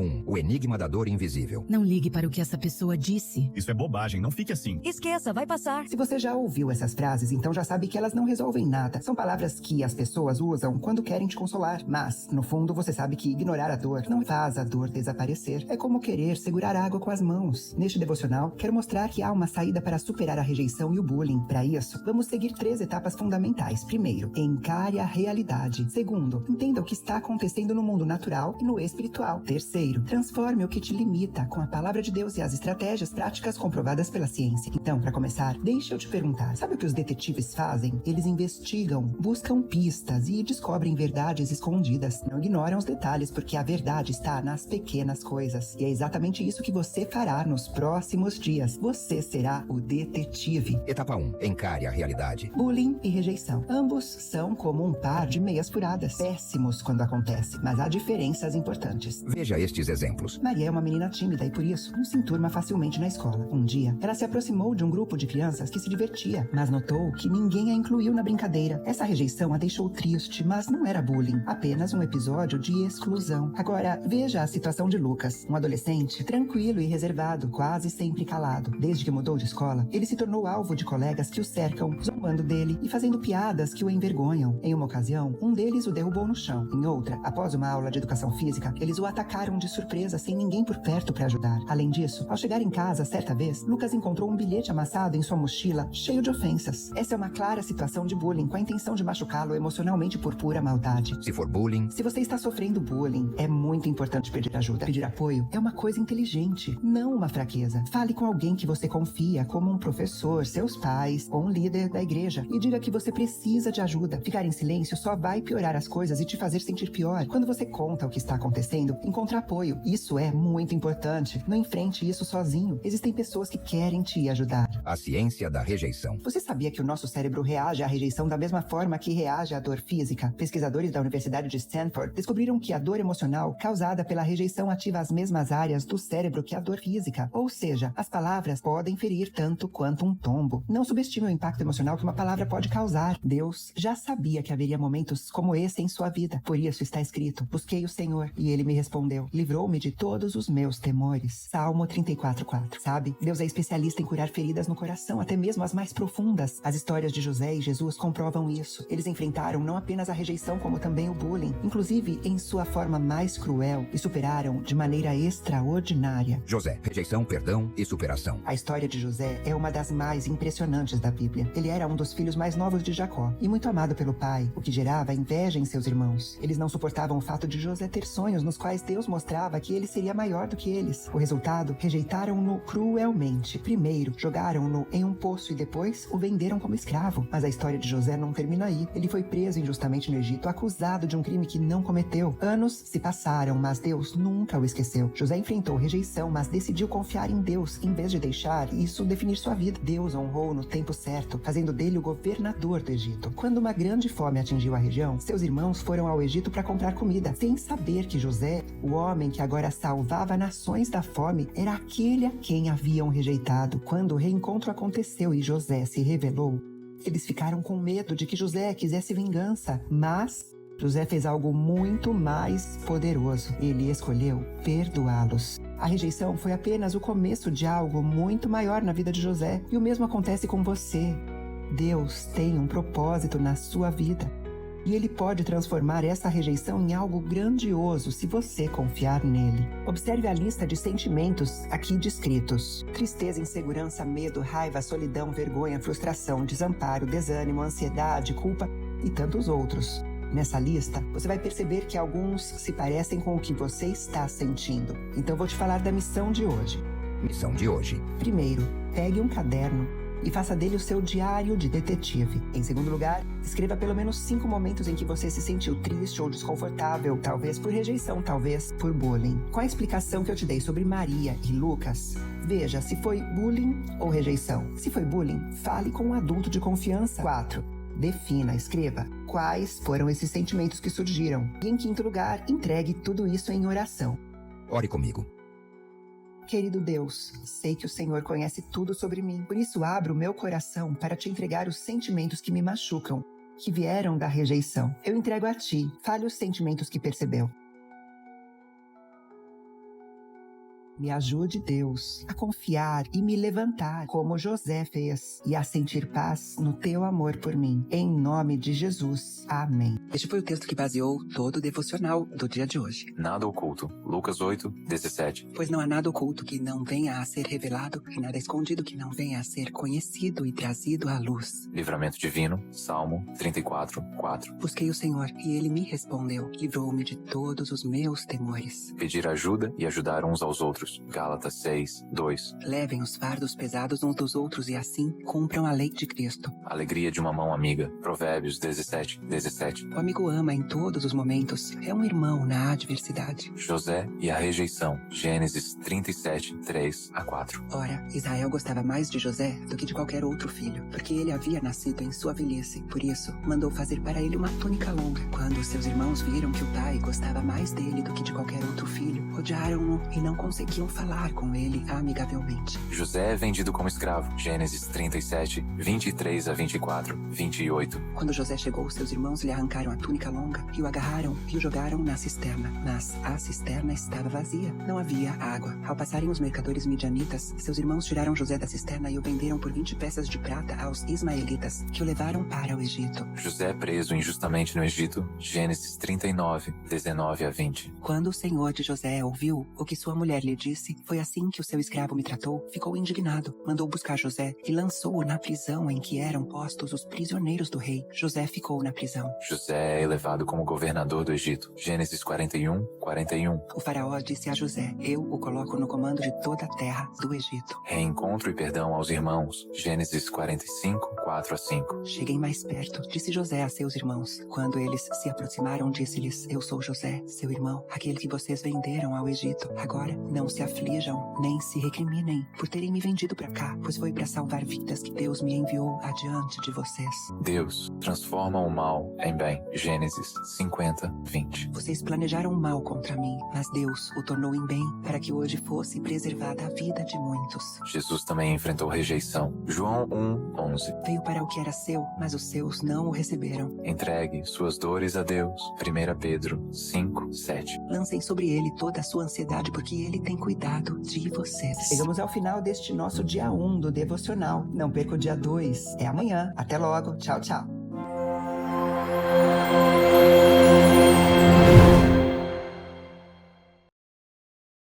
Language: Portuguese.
1. O enigma da dor invisível. Não ligue para o que essa pessoa disse. Isso é bobagem, não fique assim. Esqueça, vai passar. Se você já ouviu essas frases, então já sabe que elas não resolvem nada. São palavras que as pessoas usam quando querem te consolar. Mas, no fundo, você sabe que ignorar a dor não faz a dor desaparecer. É como querer segurar água com as mãos. Neste devocional, quero mostrar que há uma saída para superar a rejeição e o bullying. Para isso, vamos seguir 3 etapas fundamentais. Primeiro, encare a realidade. Segundo, entenda o que está acontecendo no mundo natural e no espiritual. Terceiro, transforme o que te limita com a palavra de Deus e as estratégias práticas comprovadas pela ciência. Então, para começar, deixa eu te perguntar, sabe o que os detetives fazem? Eles investigam, buscam pistas e descobrem verdades escondidas. Não ignoram os detalhes, porque a verdade está nas pequenas coisas. E é exatamente isso que você fará nos próximos dias. Você será o detetive. Etapa 1. Encare a realidade. Bullying e rejeição. Ambos são como um par de meias furadas. Péssimos quando acontece, mas há diferenças importantes. Veja estes exemplos. Maria é uma menina tímida e por isso não se enturma facilmente na escola. Um dia, ela se aproximou de um grupo de crianças que se divertia, mas notou que ninguém a incluiu na brincadeira. Essa rejeição a deixou triste, mas não era bullying, apenas um episódio de exclusão. Agora, veja a situação de Lucas, um adolescente tranquilo e reservado, quase sempre calado. Desde que mudou de escola, ele se tornou alvo de colegas que o cercam, zombando dele e fazendo piadas que o envergonham. Em uma ocasião, um deles o derrubou no chão. Em outra, após uma aula de educação física, eles o atacaram de surpresa sem ninguém por perto para ajudar. Além disso, ao chegar em casa, certa vez, Lucas encontrou um bilhete amassado em sua mochila, cheio de ofensas. Essa é uma clara situação de bullying, com a intenção de machucá-lo emocionalmente por pura maldade. Se for bullying, Se você está sofrendo bullying, é muito importante pedir ajuda. Pedir apoio é uma coisa inteligente, não uma fraqueza. Fale com alguém que você confia, como um professor, seus pais ou um líder da igreja, e diga que você precisa de ajuda. Ficar em silêncio só vai piorar as coisas e te fazer sentir pior. Quando você conta o que está acontecendo, encontra apoio. Isso é muito importante. Não enfrente isso sozinho. Existem pessoas que querem te ajudar. a ciência da rejeição. Você sabia que o nosso cérebro reage à rejeição da mesma forma que reage à dor física? Pesquisadores da Universidade de Stanford descobriram que a dor emocional causada pela rejeição ativa as mesmas áreas do cérebro que a dor física. Ou seja, as palavras podem ferir tanto quanto um tombo. Não subestime o impacto emocional que uma palavra pode causar. Deus já sabia que haveria momentos como esse em sua vida. Por isso está escrito: busquei o Senhor e Ele me respondeu. Livrou-me de todos os meus temores. Salmo 34:4. Sabe? Deus é especialista em curar feridas no coração, até mesmo as mais profundas. As histórias de José e Jesus comprovam isso. Eles enfrentaram não apenas a rejeição, como também o bullying, inclusive em sua forma mais cruel, e superaram de maneira extraordinária. José, rejeição, perdão e superação. A história de José é uma das mais impressionantes da Bíblia. Ele era um dos filhos mais novos de Jacó e muito amado pelo pai, o que gerava inveja em seus irmãos. Eles não suportavam o fato de José ter sonhos nos quais Deus mostrava que ele seria maior do que eles. O resultado, rejeitaram-no cruelmente. Primeiro, jogaram-no em um poço e depois o venderam como escravo. Mas a história de José não termina aí. Ele foi preso injustamente no Egito, acusado de um crime que não cometeu. Anos se passaram, mas Deus nunca o esqueceu. José enfrentou rejeição, mas decidiu confiar em Deus, em vez de deixar isso definir sua vida. Deus honrou no tempo certo, fazendo dele o governador do Egito. Quando uma grande fome atingiu a região, seus irmãos foram ao Egito para comprar comida, sem saber que José, o homem que agora salvava nações da fome, era aquele a quem haviam rejeitado. Quando o reencontro aconteceu e José se revelou, eles ficaram com medo de que José quisesse vingança, mas José fez algo muito mais poderoso. Ele escolheu perdoá-los. A rejeição foi apenas o começo de algo muito maior na vida de José, e o mesmo acontece com você. Deus tem um propósito na sua vida, e Ele pode transformar essa rejeição em algo grandioso se você confiar nele. Observe a lista de sentimentos aqui descritos: tristeza, insegurança, medo, raiva, solidão, vergonha, frustração, desamparo, desânimo, ansiedade, culpa e tantos outros. Nessa lista, você vai perceber que alguns se parecem com o que você está sentindo. Então vou te falar da missão de hoje. Missão de hoje. Primeiro, pegue um caderno e faça dele o seu diário de detetive. Em segundo lugar, escreva pelo menos 5 momentos em que você se sentiu triste ou desconfortável, talvez por rejeição, talvez por bullying. Com a explicação que eu te dei sobre Maria e Lucas, veja se foi bullying ou rejeição. Se foi bullying, fale com um adulto de confiança. 4. Defina, escreva quais foram esses sentimentos que surgiram. E em quinto lugar, entregue tudo isso em oração. Ore comigo. Querido Deus, sei que o Senhor conhece tudo sobre mim, por isso abro o meu coração para te entregar os sentimentos que me machucam, que vieram da rejeição. Eu entrego a ti, fale os sentimentos que percebeu. Me ajude, Deus, a confiar e me levantar como José fez e a sentir paz no teu amor por mim. Em nome de Jesus. Amém. Este foi o texto que baseou todo o devocional do dia de hoje. Nada oculto. Lucas 8:17. Pois não há nada oculto que não venha a ser revelado, e nada escondido que não venha a ser conhecido e trazido à luz. Livramento divino. Salmo 34:4. Busquei o Senhor e Ele me respondeu, livrou-me de todos os meus temores. Pedir ajuda e ajudar uns aos outros. Gálatas 6:2. Levem os fardos pesados uns dos outros e assim cumpram a lei de Cristo. Alegria de uma mão amiga. Provérbios 17:17. O amigo ama em todos os momentos, é um irmão na adversidade. José e a rejeição. Gênesis 37:3-4. Ora, Israel gostava mais de José do que de qualquer outro filho, porque ele havia nascido em sua velhice. Por isso, mandou fazer para ele uma túnica longa. Quando seus irmãos viram que o pai gostava mais dele do que de qualquer outro filho, odiaram-no e não conseguiam falar com ele amigavelmente. José é vendido como escravo. Gênesis 37:23-24, 28. Quando José chegou, seus irmãos lhe arrancaram a túnica longa e o agarraram e o jogaram na cisterna. Mas a cisterna estava vazia, não havia água. Ao passarem os mercadores midianitas, seus irmãos tiraram José da cisterna e o venderam por 20 peças de prata aos ismaelitas, que o levaram para o Egito. José preso injustamente no Egito. Gênesis 39:19-20. Quando o senhor de José ouviu o que sua mulher lhe disse, foi assim que o seu escravo me tratou, ficou indignado, mandou buscar José e lançou-o na prisão em que eram postos os prisioneiros do rei. José ficou na prisão. José é elevado como governador do Egito. Gênesis 41:41. O faraó disse a José, eu o coloco no comando de toda a terra do Egito. Reencontro e perdão aos irmãos. Gênesis 45:4-5. Cheguem mais perto, disse José a seus irmãos. Quando eles se aproximaram, disse-lhes, eu sou José, seu irmão, aquele que vocês venderam ao Egito. Agora, não se aflijam, nem se recriminem por terem me vendido para cá, pois foi para salvar vidas que Deus me enviou adiante de vocês. Deus transforma o mal em bem. Gênesis 50:20. Vocês planejaram mal contra mim, mas Deus o tornou em bem para que hoje fosse preservada a vida de muitos. Jesus também enfrentou rejeição. João 1:11. Veio para o que era seu, mas os seus não o receberam. Entregue suas dores a Deus. 1 Pedro 5:7. Lancem sobre ele toda a sua ansiedade, porque ele tem cuidado de vocês. Chegamos ao final deste nosso dia 1 do Devocional. Não perca o dia 2. É amanhã. Até logo. Tchau, tchau.